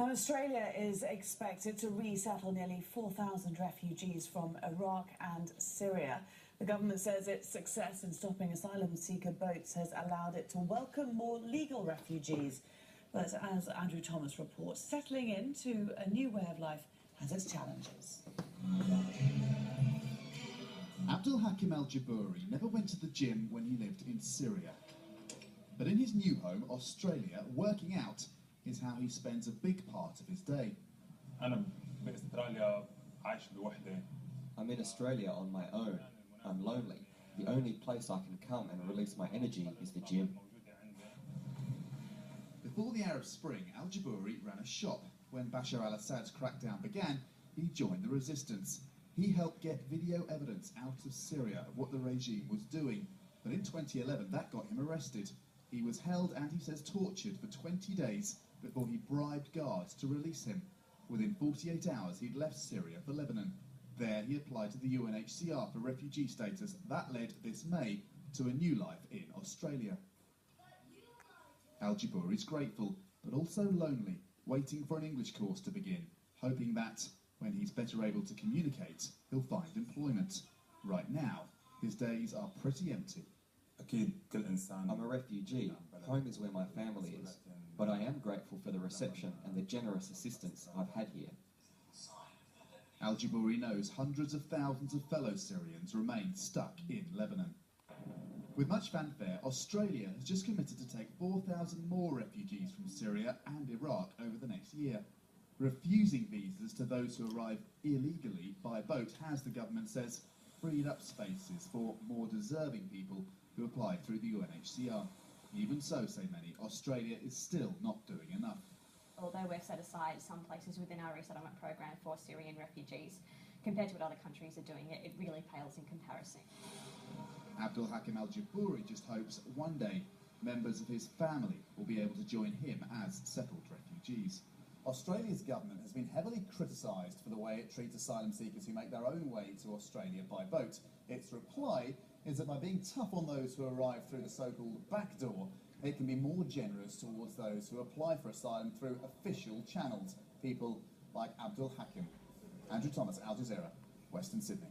Now, Australia is expected to resettle nearly 4,000 refugees from Iraq and Syria. The government says its success in stopping asylum seeker boats has allowed it to welcome more legal refugees. But as Andrew Thomas reports, settling into a new way of life has its challenges. Abdul Hakim al-Jabouri never went to the gym when he lived in Syria. But in his new home, Australia, working out is how he spends a big part of his day. I'm in Australia on my own. I'm lonely. The only place I can come and release my energy is the gym. Before the Arab Spring, al-Jabouri ran a shop. When Bashar al-Assad's crackdown began, he joined the resistance. He helped get video evidence out of Syria of what the regime was doing. But in 2011, that got him arrested. He was held and, he says, tortured for 20 days before he bribed guards to release him. Within 48 hours, he'd left Syria for Lebanon. There, he applied to the UNHCR for refugee status. That led this May to a new life in Australia. Al-Jabouri's grateful, but also lonely, waiting for an English course to begin, hoping that, when he's better able to communicate, he'll find employment. Right now, his days are pretty empty. I'm a refugee. Home is where my family is. But I am grateful for the reception and the generous assistance I've had here. Al-Jabouri knows hundreds of thousands of fellow Syrians remain stuck in Lebanon. With much fanfare, Australia has just committed to take 4,000 more refugees from Syria and Iraq over the next year. Refusing visas to those who arrive illegally by boat has, the government says, freed up spaces for more deserving people who apply through the UNHCR. Even so, say many, Australia is still not doing enough. Although we've set aside some places within our resettlement program for Syrian refugees, compared to what other countries are doing, it really pales in comparison. Abdul Hakim al-Jabouri just hopes one day members of his family will be able to join him as settled refugees. Australia's government has been heavily criticised for the way it treats asylum seekers who make their own way to Australia by boat. Its reply is that by being tough on those who arrive through the so-called back door, it can be more generous towards those who apply for asylum through official channels, people like Abdul Hakim. Andrew Thomas, Al Jazeera, Western Sydney.